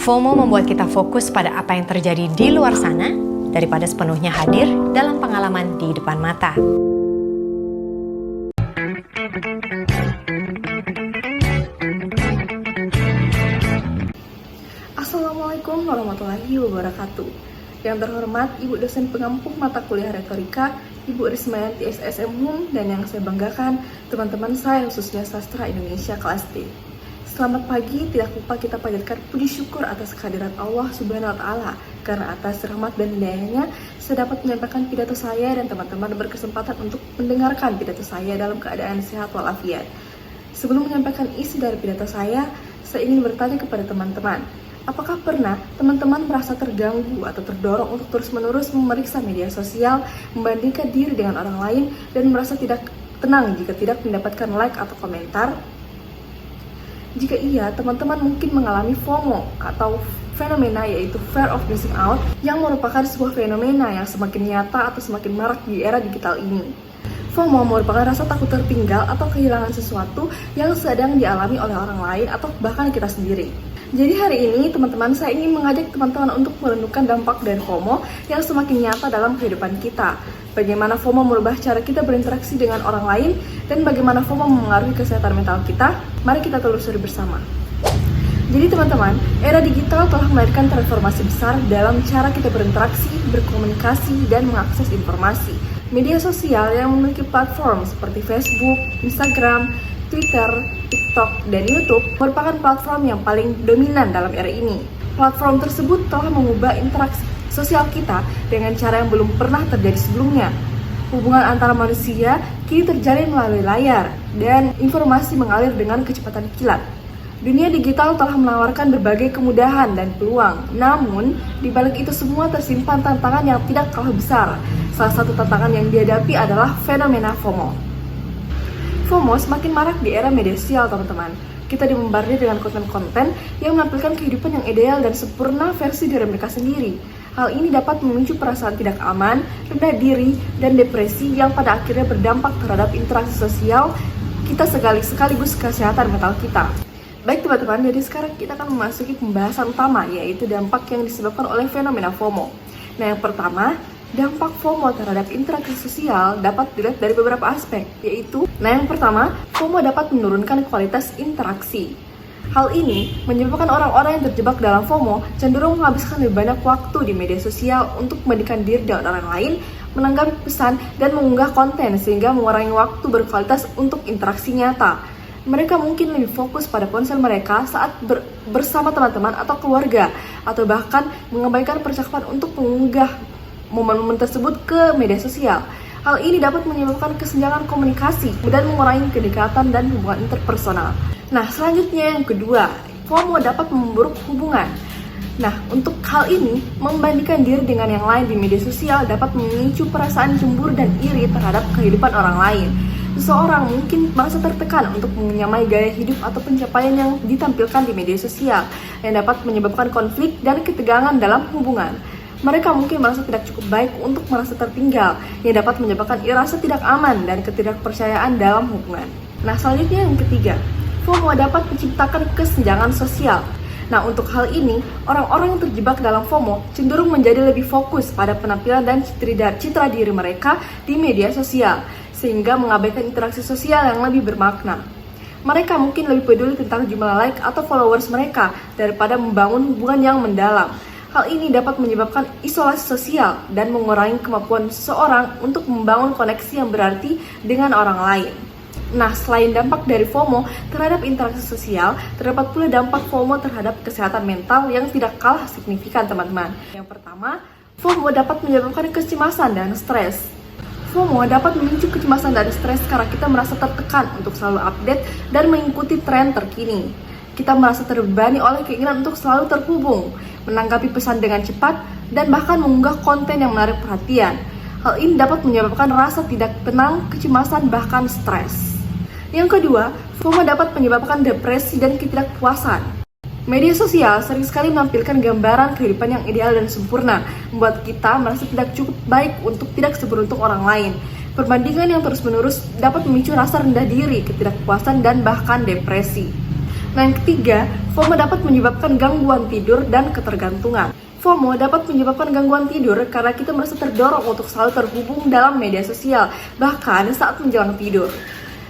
FOMO membuat kita fokus pada apa yang terjadi di luar sana daripada sepenuhnya hadir dalam pengalaman di depan mata. Assalamualaikum warahmatullahi wabarakatuh. Yang terhormat Ibu dosen pengampu mata kuliah retorika, Ibu Rismayanti SSM HUM, dan yang saya banggakan teman-teman saya khususnya sastra Indonesia kelas D. Selamat pagi, tidak lupa kita panjatkan puji syukur atas kehadiran Allah Subhanahu wa Ta'ala, karena atas rahmat dan hidayahnya saya dapat menyampaikan pidato saya dan teman-teman berkesempatan untuk mendengarkan pidato saya dalam keadaan sehat walafiat. Sebelum menyampaikan isi dari pidato saya ingin bertanya kepada teman-teman, apakah pernah teman-teman merasa terganggu atau terdorong untuk terus-menerus memeriksa media sosial, membandingkan diri dengan orang lain, dan merasa tidak tenang jika tidak mendapatkan like atau komentar? Jika iya, teman-teman mungkin mengalami FOMO atau fenomena yaitu Fear of Missing Out, yang merupakan sebuah fenomena yang semakin nyata atau semakin marak di era digital ini. FOMO merupakan rasa takut tertinggal atau kehilangan sesuatu yang sedang dialami oleh orang lain atau bahkan kita sendiri. Jadi hari ini teman-teman, saya ingin mengajak teman-teman untuk merenungkan dampak dari FOMO yang semakin nyata dalam kehidupan kita. Bagaimana FOMO merubah cara kita berinteraksi dengan orang lain, dan bagaimana FOMO memengaruhi kesehatan mental kita. Mari kita telusuri bersama. Jadi teman-teman, era digital telah melahirkan transformasi besar dalam cara kita berinteraksi, berkomunikasi, dan mengakses informasi. Media sosial yang memiliki platform seperti Facebook, Instagram, Twitter, TikTok, dan YouTube merupakan platform yang paling dominan dalam era ini. Platform tersebut telah mengubah interaksi sosial kita dengan cara yang belum pernah terjadi sebelumnya. Hubungan antara manusia kini terjalin melalui layar, dan informasi mengalir dengan kecepatan kilat. Dunia digital telah menawarkan berbagai kemudahan dan peluang, namun di balik itu semua tersimpan tantangan yang tidak kalah besar. Salah satu tantangan yang dihadapi adalah fenomena FOMO. FOMO semakin marak di era media sosial, teman-teman. Kita dibombardir dengan konten-konten yang menampilkan kehidupan yang ideal dan sempurna versi diri mereka sendiri. Hal ini dapat memicu perasaan tidak aman, rendah diri, dan depresi yang pada akhirnya berdampak terhadap interaksi sosial kita sekaligus kesehatan mental kita. Baik teman-teman, jadi sekarang kita akan memasuki pembahasan utama, yaitu dampak yang disebabkan oleh fenomena FOMO. Nah, yang pertama, dampak FOMO terhadap interaksi sosial dapat dilihat dari beberapa aspek, yaitu, yang pertama, FOMO dapat menurunkan kualitas interaksi. Hal ini menyebabkan orang-orang yang terjebak dalam FOMO cenderung menghabiskan lebih banyak waktu di media sosial untuk membandingkan diri dengan orang lain, menanggapi pesan, dan mengunggah konten sehingga mengurangi waktu berkualitas untuk interaksi nyata. Mereka mungkin lebih fokus pada ponsel mereka saat bersama teman-teman atau keluarga, atau bahkan mengabaikan percakapan untuk mengunggah momen-momen tersebut ke media sosial. Hal ini dapat menyebabkan kesenjangan komunikasi dan mengurangi kedekatan dan hubungan interpersonal. Nah, selanjutnya yang kedua, FOMO dapat memburuk hubungan. Nah, untuk hal ini, membandingkan diri dengan yang lain di media sosial dapat memicu perasaan cemburu dan iri terhadap kehidupan orang lain. Seseorang mungkin merasa tertekan untuk menyamai gaya hidup atau pencapaian yang ditampilkan di media sosial, yang dapat menyebabkan konflik dan ketegangan dalam hubungan. Mereka mungkin merasa tidak cukup baik untuk merasa tertinggal, yang dapat menyebabkan rasa tidak aman dan ketidakpercayaan dalam hubungan. Nah, selanjutnya yang ketiga, FOMO dapat menciptakan kesenjangan sosial. Nah, untuk hal ini, orang-orang yang terjebak dalam FOMO cenderung menjadi lebih fokus pada penampilan dan citra diri mereka di media sosial, sehingga mengabaikan interaksi sosial yang lebih bermakna. Mereka mungkin lebih peduli tentang jumlah like atau followers mereka daripada membangun hubungan yang mendalam. Hal ini dapat menyebabkan isolasi sosial dan mengurangi kemampuan seseorang untuk membangun koneksi yang berarti dengan orang lain. Nah, selain dampak dari FOMO terhadap interaksi sosial, terdapat pula dampak FOMO terhadap kesehatan mental yang tidak kalah signifikan, teman-teman. Yang pertama, FOMO dapat menyebabkan kecemasan dan stres. FOMO dapat memicu kecemasan dan stres karena kita merasa tertekan untuk selalu update dan mengikuti tren terkini. Kita merasa terbebani oleh keinginan untuk selalu terhubung, menanggapi pesan dengan cepat, dan bahkan mengunggah konten yang menarik perhatian. Hal ini dapat menyebabkan rasa tidak tenang, kecemasan, bahkan stres. Yang kedua, FOMO dapat menyebabkan depresi dan ketidakpuasan. Media sosial sering sekali menampilkan gambaran kehidupan yang ideal dan sempurna, membuat kita merasa tidak cukup baik untuk tidak seberuntung orang lain. Perbandingan yang terus-menerus dapat memicu rasa rendah diri, ketidakpuasan, dan bahkan depresi. Nah, yang ketiga, FOMO dapat menyebabkan gangguan tidur dan ketergantungan. FOMO dapat menyebabkan gangguan tidur karena kita merasa terdorong untuk selalu terhubung dalam media sosial, bahkan saat menjelang tidur.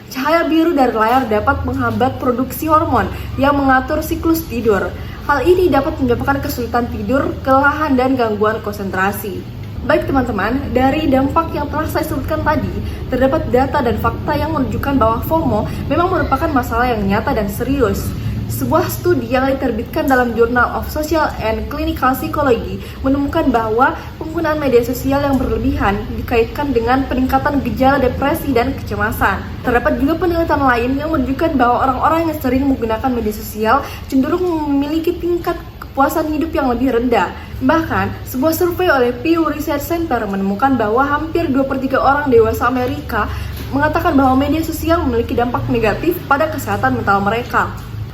Cahaya biru dari layar dapat menghambat produksi hormon yang mengatur siklus tidur. Hal ini dapat menyebabkan kesulitan tidur, kelelahan, dan gangguan konsentrasi. Baik teman-teman, dari dampak yang telah saya sebutkan tadi, terdapat data dan fakta yang menunjukkan bahwa FOMO memang merupakan masalah yang nyata dan serius. Sebuah studi yang diterbitkan dalam Journal of Social and Clinical Psychology menemukan bahwa penggunaan media sosial yang berlebihan dikaitkan dengan peningkatan gejala depresi dan kecemasan. Terdapat juga penelitian lain yang menunjukkan bahwa orang-orang yang sering menggunakan media sosial cenderung memiliki tingkat kepuasan hidup yang lebih rendah. Bahkan, sebuah survei oleh Pew Research Center menemukan bahwa hampir 2/3 orang dewasa Amerika mengatakan bahwa media sosial memiliki dampak negatif pada kesehatan mental mereka.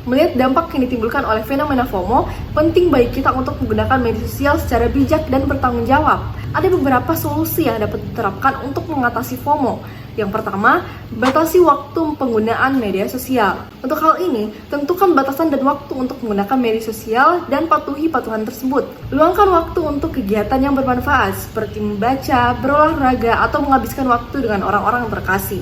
Melihat dampak yang ditimbulkan oleh fenomena FOMO, penting bagi kita untuk menggunakan media sosial secara bijak dan bertanggung jawab. Ada beberapa solusi yang dapat diterapkan untuk mengatasi FOMO. Yang pertama, batasi waktu penggunaan media sosial. Untuk hal ini, tentukan batasan dan waktu untuk menggunakan media sosial dan patuhi patuhan tersebut. Luangkan waktu untuk kegiatan yang bermanfaat seperti membaca, berolahraga, atau menghabiskan waktu dengan orang-orang terkasih.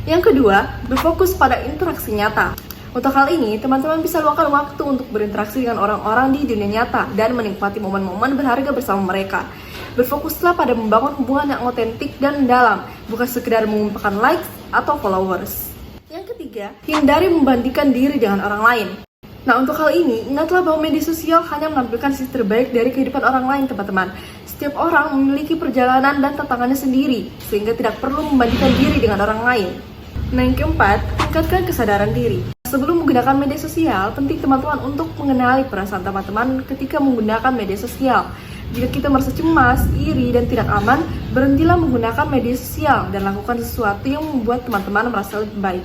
Yang kedua, berfokus pada interaksi nyata. Untuk hal ini, teman-teman bisa luangkan waktu untuk berinteraksi dengan orang-orang di dunia nyata dan menikmati momen-momen berharga bersama mereka. Berfokuslah pada membangun hubungan yang otentik dan mendalam, bukan sekedar mengumpulkan likes atau followers. Yang ketiga, hindari membandingkan diri dengan orang lain. Nah, untuk hal ini, ingatlah bahwa media sosial hanya menampilkan sisi terbaik dari kehidupan orang lain, teman-teman. Setiap orang memiliki perjalanan dan tantangannya sendiri, sehingga tidak perlu membandingkan diri dengan orang lain. Nah, yang keempat, tingkatkan kesadaran diri. Sebelum menggunakan media sosial, penting teman-teman untuk mengenali perasaan teman-teman ketika menggunakan media sosial. Jika kita merasa cemas, iri, dan tidak aman, berhentilah menggunakan media sosial dan lakukan sesuatu yang membuat teman-teman merasa lebih baik.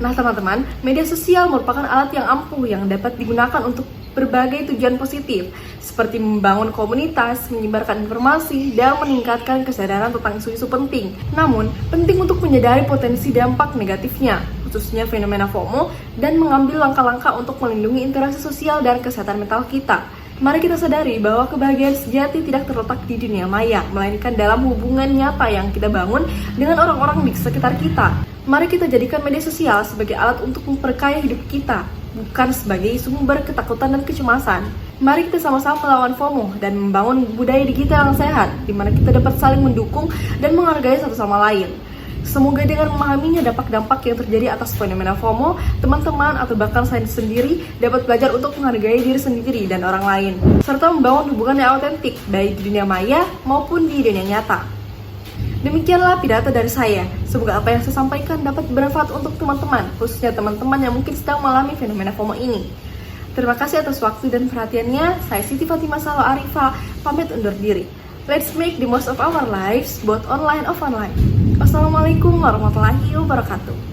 Nah teman-teman, media sosial merupakan alat yang ampuh yang dapat digunakan untuk berbagai tujuan positif, seperti membangun komunitas, menyebarkan informasi, dan meningkatkan kesadaran tentang isu-isu penting. Namun, penting untuk menyadari potensi dampak negatifnya, khususnya fenomena FOMO, dan mengambil langkah-langkah untuk melindungi interaksi sosial dan kesehatan mental kita. Mari kita sadari bahwa kebahagiaan sejati tidak terletak di dunia maya, melainkan dalam hubungan nyata yang kita bangun dengan orang-orang di sekitar kita. Mari kita jadikan media sosial sebagai alat untuk memperkaya hidup kita, bukan sebagai sumber ketakutan dan kecemasan. Mari kita sama-sama melawan FOMO dan membangun budaya digital yang sehat, di mana kita dapat saling mendukung dan menghargai satu sama lain. Semoga dengan memahaminya dampak-dampak yang terjadi atas fenomena FOMO, teman-teman atau bahkan saya sendiri dapat belajar untuk menghargai diri sendiri dan orang lain, serta membangun hubungan yang autentik baik di dunia maya maupun di dunia nyata. Demikianlah pidato dari saya. Semoga apa yang saya sampaikan dapat bermanfaat untuk teman-teman, khususnya teman-teman yang mungkin sedang mengalami fenomena FOMO ini. Terima kasih atas waktu dan perhatiannya. Saya Siti Fatimah Salo Arifah, pamit undur diri. Let's make the most of our lives, both online and offline. Wassalamualaikum warahmatullahi wabarakatuh.